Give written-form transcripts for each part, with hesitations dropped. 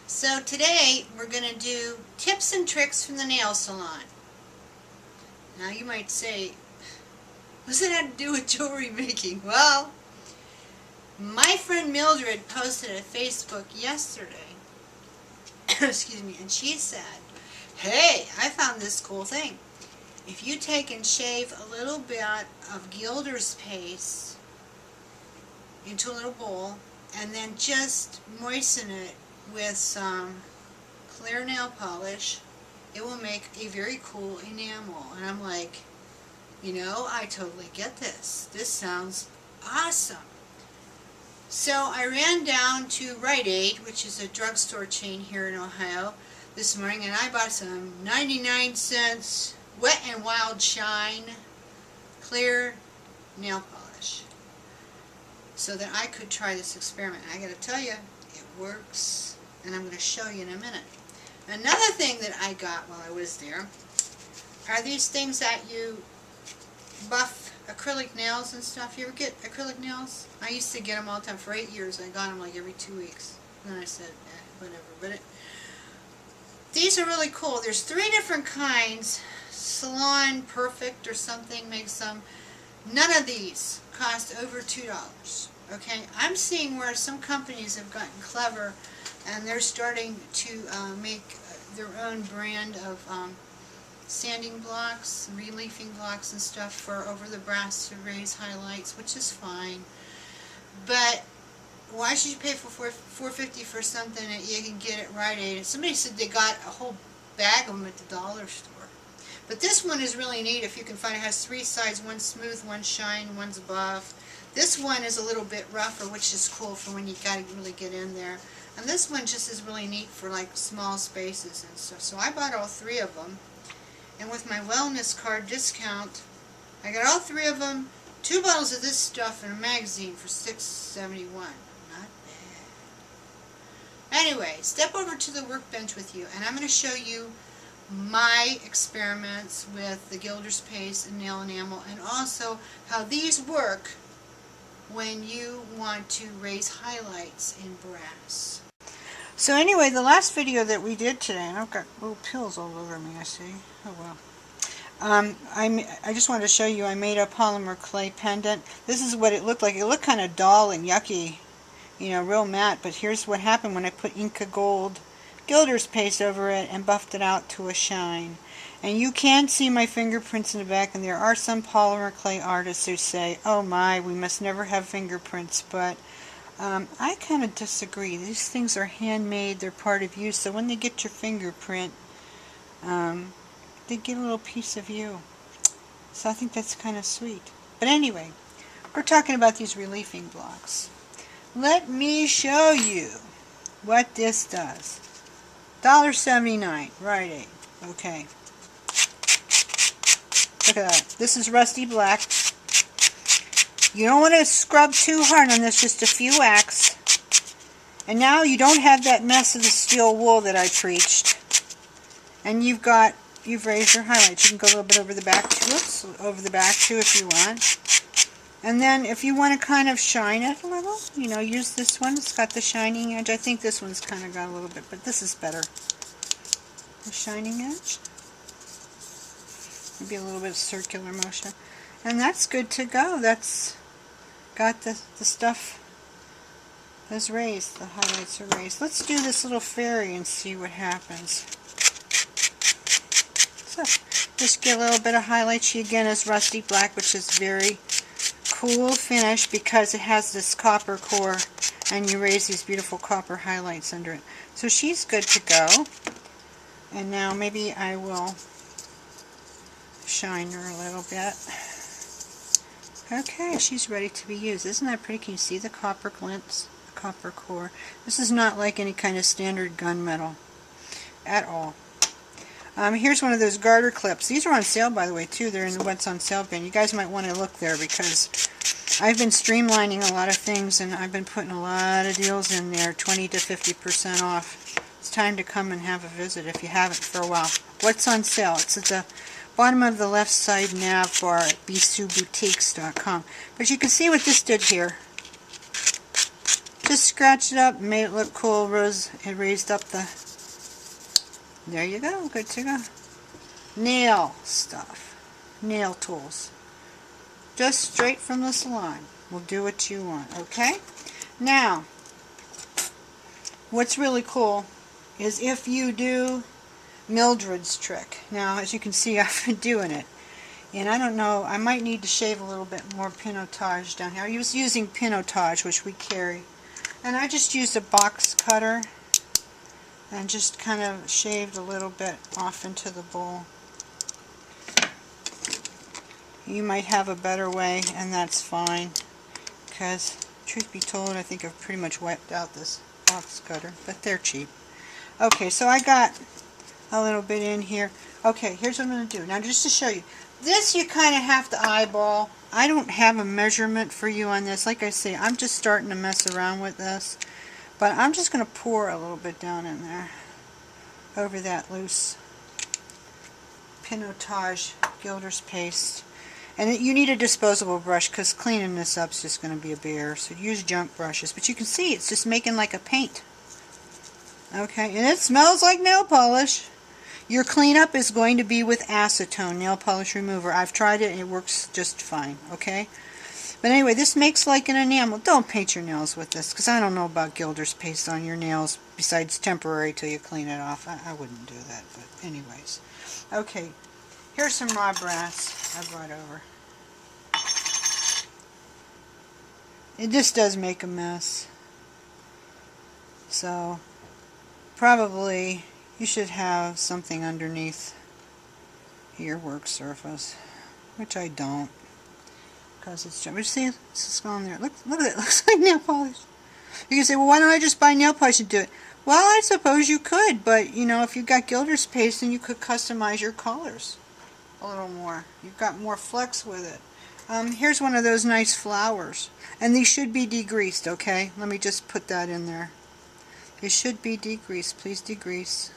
So today we're going to do tips and tricks from the nail salon. Now you might say, what's that have to do with jewelry making? Well, my friend Mildred posted a Facebook yesterday, excuse me, and she said, hey, I found this cool thing. If you take and shave a little bit of Gilder's paste into a little bowl and then just moisten it with some clear nail polish, it will make a very cool enamel. And I'm like, you know, I totally get this. This sounds awesome. So I ran down to Rite Aid, which is a drugstore chain here in Ohio, this morning, and I bought some 99-cent Wet n Wild Shine clear nail polish so that I could try this experiment. I gotta tell you, it works, and I'm going to show you in a minute. Another thing that I got while I was there are these things that you buff acrylic nails and stuff. You ever get acrylic nails? I used to get them all the time. For 8 years I got them like every 2 weeks. And then I said, whatever. But these are really cool. There's 3 different kinds. Salon Perfect or something makes them. None of these cost over $2. Okay, I'm seeing where some companies have gotten clever and they're starting to make their own brand of sanding blocks, reliefing blocks and stuff for over the brass to raise highlights, which is fine. But why should you pay for $4.50 for something that you can get at Rite Aid? Somebody said they got a whole bag of them at the dollar store. But this one is really neat if you can find it. It has 3 sides, one smooth, one shine, one's buff. This one is a little bit rougher, which is cool for when you gotta really get in there. And this one just is really neat for like small spaces and stuff. So I bought all 3 of them. And with my wellness card discount, I got all 3 of them, 2 bottles of this stuff, and a magazine for $6.71. Not bad. Anyway, step over to the workbench with you, and I'm going to show you my experiments with the Gilder's paste and nail enamel, and also how these work when you want to raise highlights in brass. So anyway, the last video that we did today, and I've got little pills all over me, I see. Oh well. I just wanted to show you I made a polymer clay pendant. This is what it looked like. It looked kind of dull and yucky, you know, real matte. But here's what happened when I put Inca Gold Gilder's paste over it and buffed it out to a shine. And you can see my fingerprints in the back, and there are some polymer clay artists who say, oh my, we must never have fingerprints. But I kind of disagree. These things are handmade, they're part of you, so when they get your fingerprint, they get a little piece of you. So I think that's kind of sweet. But anyway, we're talking about these reliefing blocks. Let me show you what this does. $1.79, Rite Aid. Okay. Look at that. This is rusty black. You don't want to scrub too hard on this, just a few whacks. And now you don't have that mess of the steel wool that I preached. And you've raised your highlights. You can go a little bit over the back too. Oops, over the back too if you want. And then if you want to kind of shine it a little, you know, use this one. It's got the shining edge. I think this one's kind of got a little bit, but this is better. The shining edge. Maybe a little bit of circular motion. And that's good to go. That's got the stuff is raised. The highlights are raised. Let's do this little fairy and see what happens. So just get a little bit of highlight. She again is rusty black, which is very cool finish because it has this copper core, and you raise these beautiful copper highlights under it. So she's good to go. And now maybe I will shine her a little bit. Okay, she's ready to be used. Isn't that pretty? Can you see the copper glints? The copper core. This is not like any kind of standard gunmetal at all. Here's one of those garter clips. These are on sale, by the way, too. They're in the What's on Sale bin. You guys might want to look there because I've been streamlining a lot of things and I've been putting a lot of deals in there, 20 to 50% off. It's time to come and have a visit if you haven't for a while. What's on sale? It's at the bottom of the left side nav bar at bisouboutiques.com. But you can see what this did here. Just scratched it up, made it look cool. It raised up the... There you go, good to go. Nail stuff. Nail tools. Just straight from the salon. We'll do what you want, okay? Now, what's really cool is if you do Mildred's trick. Now, as you can see, I've been doing it. And I don't know, I might need to shave a little bit more pinotage down here. I was using pinotage, which we carry. And I just used a box cutter and just kind of shaved a little bit off into the bowl. You might have a better way, and that's fine. Because, truth be told, I think I've pretty much wiped out this box cutter. But they're cheap. Okay, so I got a little bit in here. Okay, here's what I'm going to do. Now, just to show you. This you kind of have to eyeball. I don't have a measurement for you on this. Like I say, I'm just starting to mess around with this. But I'm just going to pour a little bit down in there. Over that loose pinotage Gilder's paste. And you need a disposable brush because cleaning this up is just going to be a bear. So use junk brushes. But you can see it's just making like a paint. Okay, and it smells like nail polish. Your cleanup is going to be with acetone, nail polish remover. I've tried it and it works just fine, okay? But anyway, this makes like an enamel. Don't paint your nails with this because I don't know about Gilder's paste on your nails besides temporary till you clean it off. I wouldn't do that, but anyways. Okay, here's some raw brass I brought over. This does make a mess. So, probably you should have something underneath your work surface, which I don't, because it's just, see, this is on there. Look at it, it looks like nail polish. You can say, well, why don't I just buy nail polish and do it? Well, I suppose you could, but, you know, if you've got Gilder's paste, then you could customize your colors a little more. You've got more flex with it. Here's one of those nice flowers, and these should be degreased, okay? Let me just put that in there. It should be degreased. Please degrease.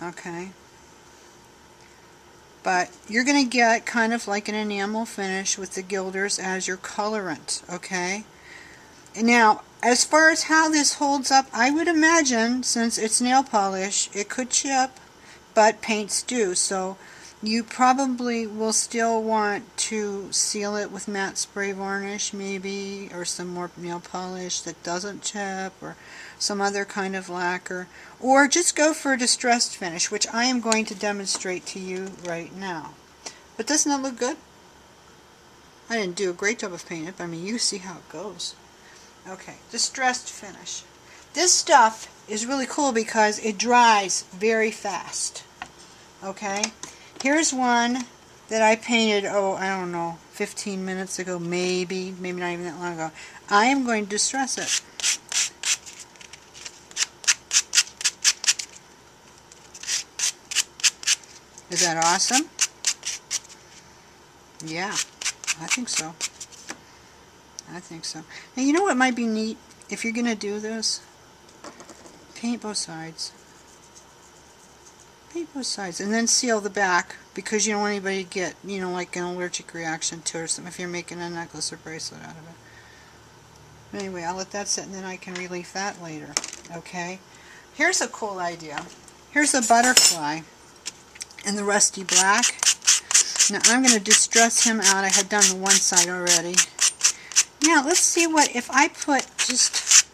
Okay. But you're going to get kind of like an enamel finish with the Gilders as your colorant, okay? And now, as far as how this holds up, I would imagine, since it's nail polish, it could chip, but paints do. So you probably will still want to seal it with matte spray varnish, maybe, or some more nail polish that doesn't chip, or some other kind of lacquer, or just go for a distressed finish, which I am going to demonstrate to you right now. But doesn't that look good? I didn't do a great job of painting it, but I mean, you see how it goes. Okay, distressed finish. This stuff is really cool because it dries very fast. Okay, here's one that I painted, oh, I don't know, 15 minutes ago, maybe not even that long ago. I am going to distress it. Is that awesome? Yeah, I think so. I think so. Now, you know what might be neat? If you're going to do this, paint both sides. Paint both sides. And then seal the back, because you don't want anybody to get, you know, like an allergic reaction to it or something if you're making a necklace or bracelet out of it. Anyway, I'll let that sit, and then I can relief that later. Okay? Here's a cool idea. Here's a butterfly in the rusty black. Now I'm going to distress him out. I had done the one side already. Now let's see what if I put just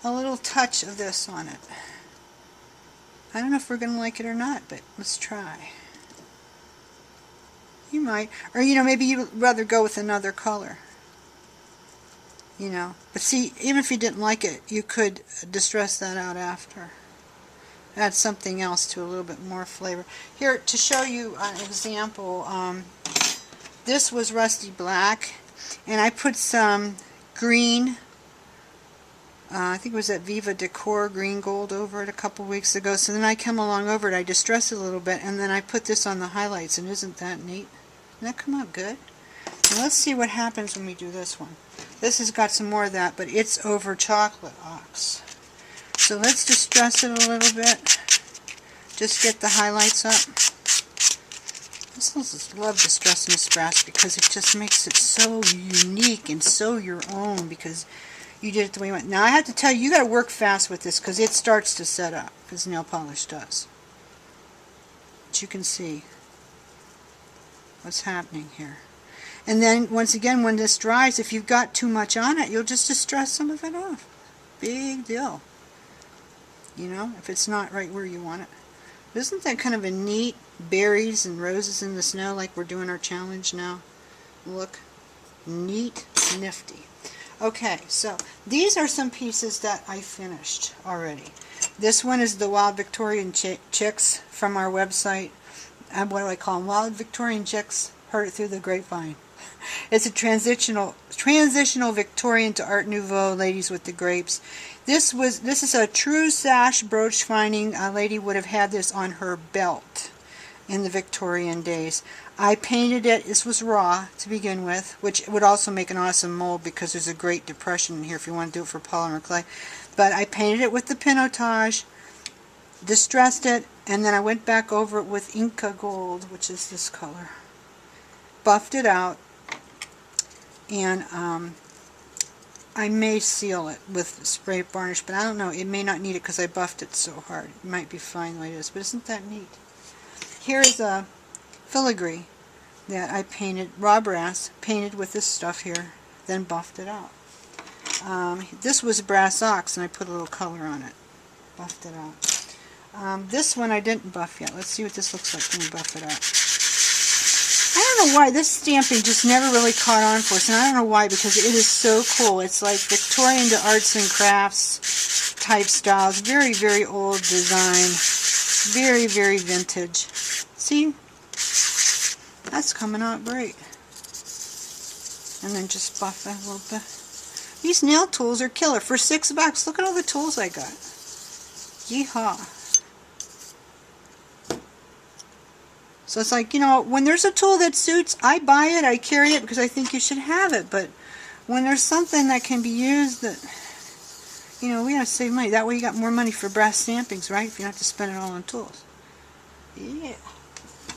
a little touch of this on it. I don't know if we're going to like it or not, but let's try. You might, or you know, maybe you'd rather go with another color. You know, but see, even if you didn't like it, you could distress that out after. Add something else to a little bit more flavor. Here, to show you an example, this was rusty black, and I put some green, I think it was that Viva Decor green gold over it a couple weeks ago. So then I come along over it, I distress it a little bit, and then I put this on the highlights, and isn't that neat? Doesn't that come out good? Now let's see what happens when we do this one. This has got some more of that, but it's over chocolate ox. So let's distress it a little bit. Just get the highlights up. I just love distressing this brass because it just makes it so unique and so your own, because you did it the way you want. Now I have to tell you, you got to work fast with this because it starts to set up, because nail polish does. But you can see what's happening here. And then once again, when this dries, if you've got too much on it, you'll just distress some of it off. Big deal. You know, if it's not right where you want it. Isn't that kind of a neat berries and roses in the snow like we're doing our challenge now? Look, neat, nifty. Okay, so these are some pieces that I finished already. This one is the Wild Victorian Chicks from our website. What do I call them? Wild Victorian Chicks. Heard it through the grapevine. It's a transitional Victorian to Art Nouveau ladies with the grapes. This is a true sash brooch finding. A lady would have had this on her belt in the Victorian days. I painted it. This was raw to begin with, which would also make an awesome mold because there's a great depression in here if you want to do it for polymer clay. But I painted it with the pinotage, distressed it, and then I went back over it with Inca Gold, which is this color. Buffed it out, and I may seal it with spray varnish, but I don't know. It may not need it because I buffed it so hard. It might be fine the way it is, but isn't that neat? Here's a filigree that I painted, raw brass, painted with this stuff here, then buffed it out. This was brass ox, and I put a little color on it. Buffed it out. This one I didn't buff yet. Let's see what this looks like when we buff it out. I don't know why this stamping just never really caught on for us, and I don't know why, because it is so cool. It's like Victorian to arts and crafts type styles. Very, very old design. Very, very vintage. See? That's coming out great. And then just buff that a little bit. These nail tools are killer. For $6, look at all the tools I got. Yeehaw. So it's like, you know, when there's a tool that suits, I buy it, I carry it because I think you should have it. But when there's something that can be used that, you know, we have to save money. That way you got more money for brass stampings, right? If you don't have to spend it all on tools. Yeah.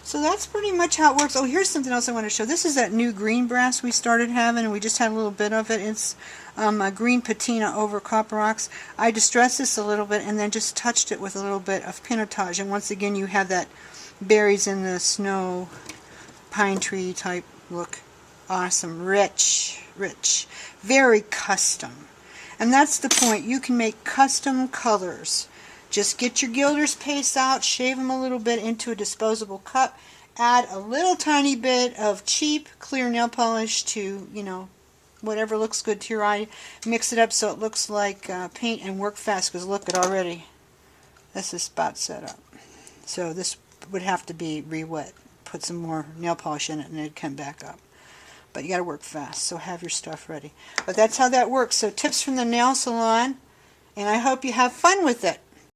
So that's pretty much how it works. Oh, here's something else I want to show. This is that new green brass we started having, and we just had a little bit of it. It's a green patina over copper ox. I distressed this a little bit and then just touched it with a little bit of pinotage. And once again, you have that berries in the snow, pine tree type look. Awesome. Rich. Very custom. And that's the point. You can make custom colors. Just get your Gilder's paste out, shave them a little bit into a disposable cup, add a little tiny bit of cheap clear nail polish to, you know, whatever looks good to your eye. Mix it up so it looks like paint, and work fast, because look, it already, this is about set up. So this would have to be re-wet. Put some more nail polish in it and it'd come back up. But you got to work fast, so have your stuff ready. But that's how that works. So tips from the nail salon, and I hope you have fun with it.